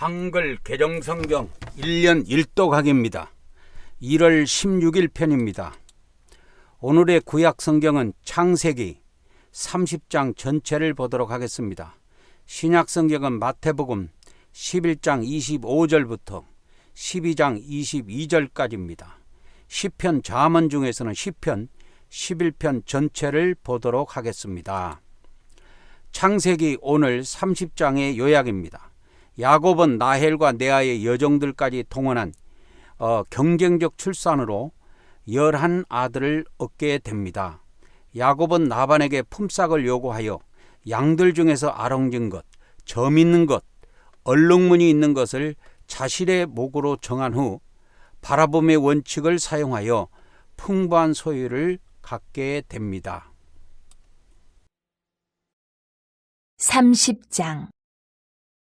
한글 개정성경 1년 1독학입니다. 1월 16일 편입니다. 오늘의 구약성경은 창세기 30장 전체를 보도록 하겠습니다. 신약성경은 마태복음 11장 25절부터 12장 22절까지입니다. 시편 잠언 중에서는 시편 11편 전체를 보도록 하겠습니다. 창세기 오늘 30장의 요약입니다. 야곱은 라헬과 레아의 여종들까지 동원한 경쟁적 출산으로 11아들을 얻게 됩니다. 야곱은 라반에게 품삯을 요구하여 양들 중에서 아롱진 것, 점 있는 것, 얼룩무늬 있는 것을 자신의 목으로 정한 후 바라봄의 원칙을 사용하여 풍부한 소유를 갖게 됩니다. 30장.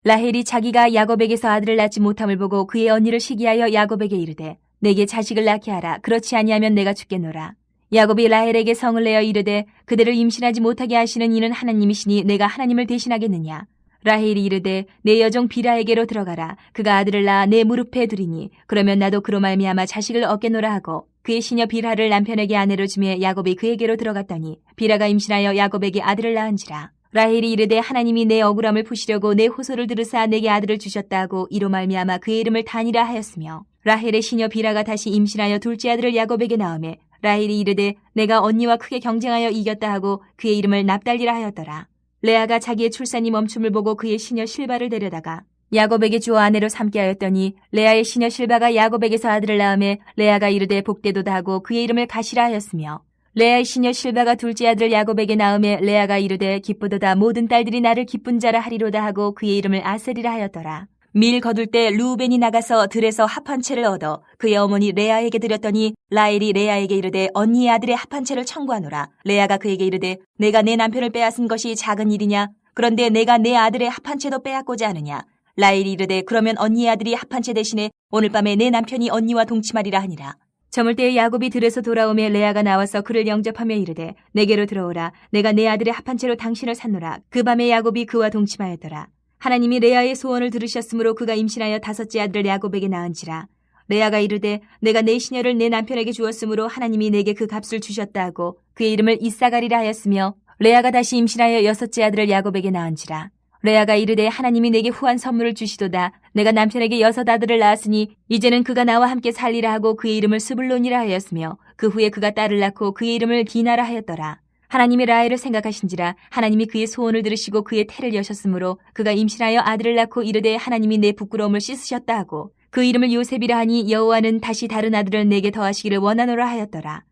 라헬이 자기가 야곱에게서 아들을 낳지 못함을 보고 그의 언니를 시기하여 야곱에게 이르되 내게 자식을 낳게 하라. 그렇지 아니하면 내가 죽겠노라. 야곱이 라헬에게 성을 내어 이르되 그대를 임신하지 못하게 하시는 이는 하나님이시니 내가 하나님을 대신하겠느냐. 라헬이 이르되 내 여종 비라에게로 들어가라. 그가 아들을 낳아 내 무릎에 두리니 그러면 나도 그로 말미암아 자식을 얻겠노라 하고 그의 시녀 비라를 남편에게 아내로 주매 야곱이 그에게로 들어갔더니 비라가 임신하여 야곱에게 아들을 낳은지라. 라헬이 이르되 하나님이 내 억울함을 푸시려고 내 호소를 들으사 내게 아들을 주셨다 하고 이로 말미암아 그의 이름을 단이라 하였으며 라헬의 시녀 비라가 다시 임신하여 둘째 아들을 야곱에게 낳으매 라헬이 이르되 내가 언니와 크게 경쟁하여 이겼다 하고 그의 이름을 납달리라 하였더라. 레아가 자기의 출산이 멈춤을 보고 그의 시녀 실바를 데려다가 야곱에게 주어 아내로 삼게 하였더니 레아의 시녀 실바가 야곱에게서 아들을 낳으매 레아가 이르되 복되도다 하고 그의 이름을 가시라 하였으며 레아의 시녀 실바가 둘째 아들을 야곱에게 낳으매 레아가 이르되 기쁘도다 모든 딸들이 나를 기쁜 자라 하리로다 하고 그의 이름을 아셀이라 하였더라. 밀 거둘 때 루벤이 나가서 들에서 합 한 채를 얻어 그의 어머니 레아에게 드렸더니 라헬이 레아에게 이르되 언니의 아들의 합 한 채를 청구하노라. 레아가 그에게 이르되 내가 내 남편을 빼앗은 것이 작은 일이냐. 그런데 내가 내 아들의 합 한 채도 빼앗고자 하느냐. 라헬이 이르되 그러면 언니의 아들이 합 한 채 대신에 오늘 밤에 내 남편이 언니와 동침하리라 하니라. 저물 때에 야곱이 들에서 돌아오며 레아가 나와서 그를 영접하며 이르되 내게로 들어오라. 내가 내 아들의 합 한 채로 당신을 샀노라. 그 밤에 야곱이 그와 동침하였더라. 하나님이 레아의 소원을 들으셨으므로 그가 임신하여 다섯째 아들을 야곱에게 낳은지라. 레아가 이르되 내가 내 시녀를 내 남편에게 주었으므로 하나님이 내게 그 값을 주셨다 하고 그의 이름을 이사가리라 하였으며 레아가 다시 임신하여 여섯째 아들을 야곱에게 낳은지라. 레아가 이르되 하나님이 내게 후한 선물을 주시도다. 내가 남편에게 여섯 아들을 낳았으니 이제는 그가 나와 함께 살리라 하고 그의 이름을 스불론이라 하였으며 그 후에 그가 딸을 낳고 그의 이름을 디나라 하였더라. 하나님이 라헬을 생각하신지라 하나님이 그의 소원을 들으시고 그의 태를 여셨으므로 그가 임신하여 아들을 낳고 이르되 하나님이 내 부끄러움을 씻으셨다 하고 그 이름을 요셉이라 하니 여호와는 다시 다른 아들을 내게 더하시기를 원하노라 하였더라.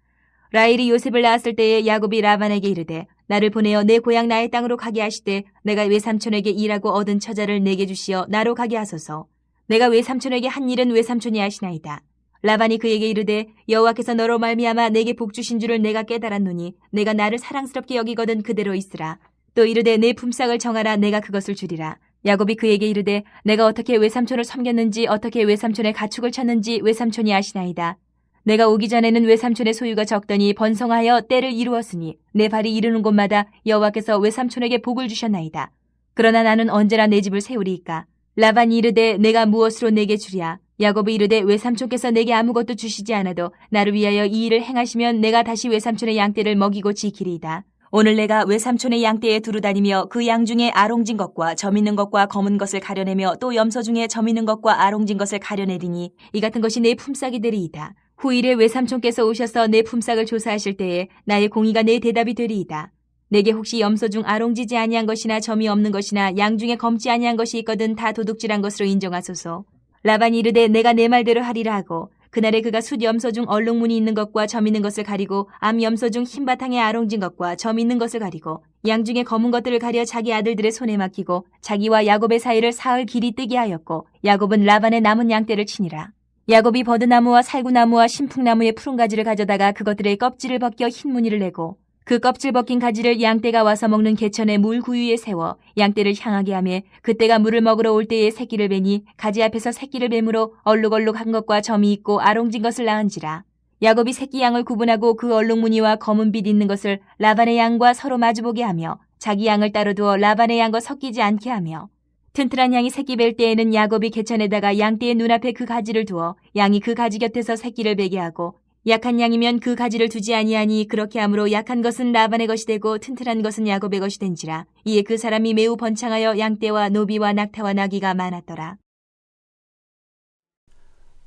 라헬이 요셉을 낳았을 때에 야곱이 라반에게 이르되 나를 보내어 내 고향 나의 땅으로 가게 하시되 내가 외삼촌에게 일하고 얻은 처자를 내게 주시어 나로 가게 하소서. 내가 외삼촌에게 한 일은 외삼촌이 하시나이다. 라반이 그에게 이르되 여호와께서 너로 말미암아 내게 복 주신 줄을 내가 깨달았노니 내가 나를 사랑스럽게 여기거든 그대로 있으라. 또 이르되 내 품삯을 정하라. 내가 그것을 주리라. 야곱이 그에게 이르되 내가 어떻게 외삼촌을 섬겼는지 어떻게 외삼촌의 가축을 쳤는지 외삼촌이 아시나이다. 내가 오기 전에는 외삼촌의 소유가 적더니 번성하여 때를 이루었으니 내 발이 이르는 곳마다 여호와께서 외삼촌에게 복을 주셨나이다. 그러나 나는 언제나 내 집을 세우리이까. 라반이 이르되 내가 무엇으로 내게 주랴. 야곱이 이르되 외삼촌께서 내게 아무것도 주시지 않아도 나를 위하여 이 일을 행하시면 내가 다시 외삼촌의 양떼를 먹이고 지키리이다. 오늘 내가 외삼촌의 양떼에 두루 다니며 그 양 중에 아롱진 것과 점 있는 것과 검은 것을 가려내며 또 염소 중에 점 있는 것과 아롱진 것을 가려내리니 이 같은 것이 내 품삯이 되리이다. 후일에 외삼촌께서 오셔서 내 품삯을 조사하실 때에 나의 공의가 내 대답이 되리이다. 내게 혹시 염소 중 아롱지지 아니한 것이나 점이 없는 것이나 양 중에 검지 아니한 것이 있거든 다 도둑질한 것으로 인정하소서. 라반이 이르되 내가 내 말대로 하리라 하고 그날에 그가 숫 염소 중 얼룩무늬 있는 것과 점 있는 것을 가리고 암 염소 중 흰 바탕에 아롱진 것과 점 있는 것을 가리고 양 중에 검은 것들을 가려 자기 아들들의 손에 맡기고 자기와 야곱의 사이를 사흘 길이 뜨게 하였고 야곱은 라반의 남은 양떼를 치니라. 야곱이 버드나무와 살구나무와 신풍나무의 푸른 가지를 가져다가 그것들의 껍질을 벗겨 흰 무늬를 내고 그 껍질 벗긴 가지를 양떼가 와서 먹는 개천의 물 구유에 세워 양떼를 향하게 하며 그때가 물을 먹으러 올 때에 새끼를 베니 가지 앞에서 새끼를 뱀으로 얼룩얼룩한 것과 점이 있고 아롱진 것을 낳은지라. 야곱이 새끼 양을 구분하고 그 얼룩무늬와 검은 빛 있는 것을 라반의 양과 서로 마주보게 하며 자기 양을 따로 두어 라반의 양과 섞이지 않게 하며 튼튼한 양이 새끼 뵐 때에는 야곱이 개천에다가 양떼의 눈앞에 그 가지를 두어 양이 그 가지 곁에서 새끼를 베게 하고, 약한 양이면 그 가지를 두지 아니하니 그렇게 함으로 약한 것은 라반의 것이 되고 튼튼한 것은 야곱의 것이 된지라. 이에 그 사람이 매우 번창하여 양떼와 노비와 낙타와 나귀가 많았더라.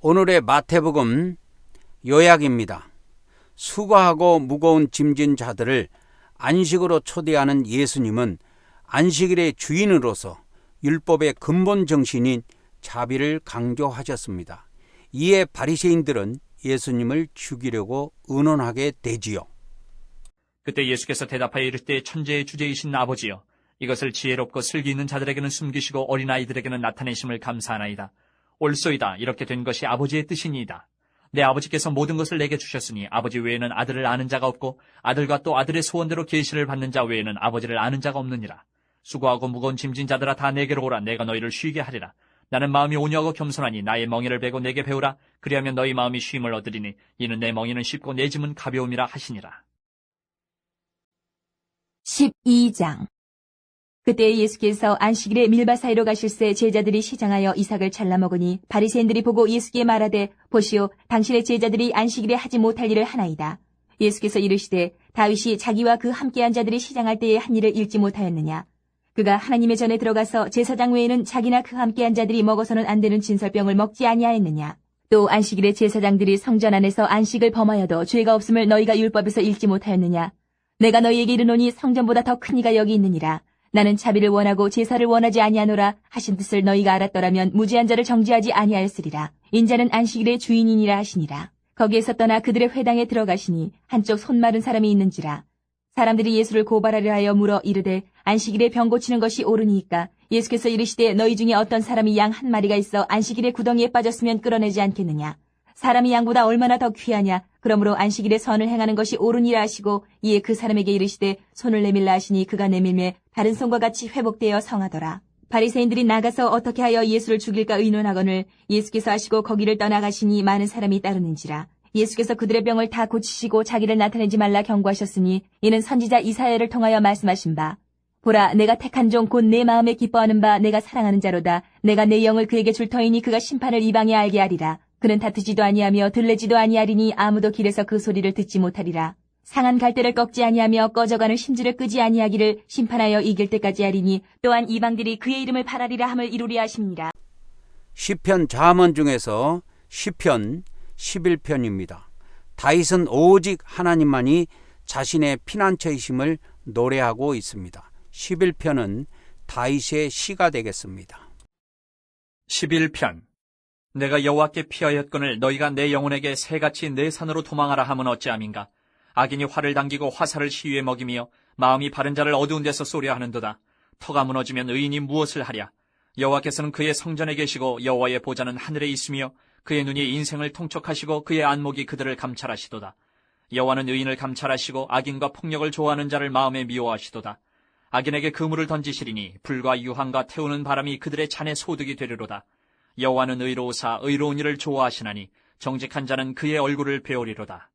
오늘의 마태복음 요약입니다. 수고하고 무거운 짐진 자들을 안식으로 초대하는 예수님은 안식일의 주인으로서 율법의 근본 정신인 자비를 강조하셨습니다. 이에 바리새인들은 예수님을 죽이려고 의논하게 되지요. 그때 예수께서 대답하여 이르시되 천지의 주제이신 아버지여, 이것을 지혜롭고 슬기 있는 자들에게는 숨기시고 어린아이들에게는 나타내심을 감사하나이다. 옳소이다. 이렇게 된 것이 아버지의 뜻이니이다. 내 아버지께서 모든 것을 내게 주셨으니 아버지 외에는 아들을 아는 자가 없고 아들과 또 아들의 소원대로 계시를 받는 자 외에는 아버지를 아는 자가 없느니라. 수고하고 무거운 짐진 자들아 다 내게로 오라. 내가 너희를 쉬게 하리라. 나는 마음이 온유하고 겸손하니 나의 멍에를 베고 내게 배우라. 그리하면 너희 마음이 쉼을 얻으리니 이는 내 멍에는 쉽고 내 짐은 가벼움이라 하시니라. 12장. 그때 예수께서 안식일에 밀바 사이로 가실새 제자들이 시장하여 이삭을 잘라 먹으니 바리새인들이 보고 예수께 말하되, 보시오, 당신의 제자들이 안식일에 하지 못할 일을 하나이다. 예수께서 이르시되, 다윗이 자기와 그 함께한 자들이 시장할 때에 한 일을 읽지 못하였느냐? 그가 하나님의 전에 들어가서 제사장 외에는 자기나 그 함께한 자들이 먹어서는 안 되는 진설병을 먹지 아니하였느냐? 또 안식일에 제사장들이 성전 안에서 안식을 범하여도 죄가 없음을 너희가 율법에서 읽지 못하였느냐? 내가 너희에게 이르노니 성전보다 더 큰 이가 여기 있느니라. 나는 자비를 원하고 제사를 원하지 아니하노라 하신 뜻을 너희가 알았더라면 무죄한 자를 정죄하지 아니하였으리라. 인자는 안식일의 주인이니라 하시니라. 거기에서 떠나 그들의 회당에 들어가시니 한쪽 손 마른 사람이 있는지라. 사람들이 예수를 고발하려 하여 물어 이르되, 안식일에 병 고치는 것이 옳으니까? 예수께서 이르시되, 너희 중에 어떤 사람이 양 한 마리가 있어 안식일에 구덩이에 빠졌으면 끌어내지 않겠느냐? 사람이 양보다 얼마나 더 귀하냐? 그러므로 안식일에 선을 행하는 것이 옳으니라 하시고, 이에 그 사람에게 이르시되 손을 내밀라 하시니 그가 내밀매 다른 손과 같이 회복되어 성하더라. 바리새인들이 나가서 어떻게 하여 예수를 죽일까 의논하거늘 예수께서 하시고 거기를 떠나가시니 많은 사람이 따르는지라. 예수께서 그들의 병을 다 고치시고 자기를 나타내지 말라 경고하셨으니 이는 선지자 이사야를 통하여 말씀하신 바, 보라, 내가 택한 종 곧 내 마음에 기뻐하는 바 내가 사랑하는 자로다. 내가 내 영을 그에게 줄 터이니 그가 심판을 이방에 알게 하리라. 그는 다투지도 아니하며 들레지도 아니하리니 아무도 길에서 그 소리를 듣지 못하리라. 상한 갈대를 꺾지 아니하며 꺼져가는 심지를 끄지 아니하기를 심판하여 이길 때까지 하리니 또한 이방들이 그의 이름을 바라리라 함을 이루리 하십니다. 시편 잠언 중에서 시편 11편입니다. 다윗은 오직 하나님만이 자신의 피난처이심을 노래하고 있습니다. 11편은 다윗의 시가 되겠습니다. 11편. 내가 여호와께 피하였거늘 너희가 내 영혼에게 새같이 내 산으로 도망하라 함은 어찌함인가? 악인이 활을 당기고 화살을 시위에 먹이며 마음이 바른 자를 어두운 데서 쏘려 하는도다. 터가 무너지면 의인이 무엇을 하랴? 여호와께서는 그의 성전에 계시고 여호와의 보좌는 하늘에 있으며 그의 눈이 인생을 통촉하시고 그의 안목이 그들을 감찰하시도다. 여호와는 의인을 감찰하시고 악인과 폭력을 좋아하는 자를 마음에 미워하시도다. 악인에게 그물을 던지시리니 불과 유황과 태우는 바람이 그들의 잔에 소득이 되리로다. 여호와는 의로우사 의로운 일을 좋아하시나니 정직한 자는 그의 얼굴을 배우리로다.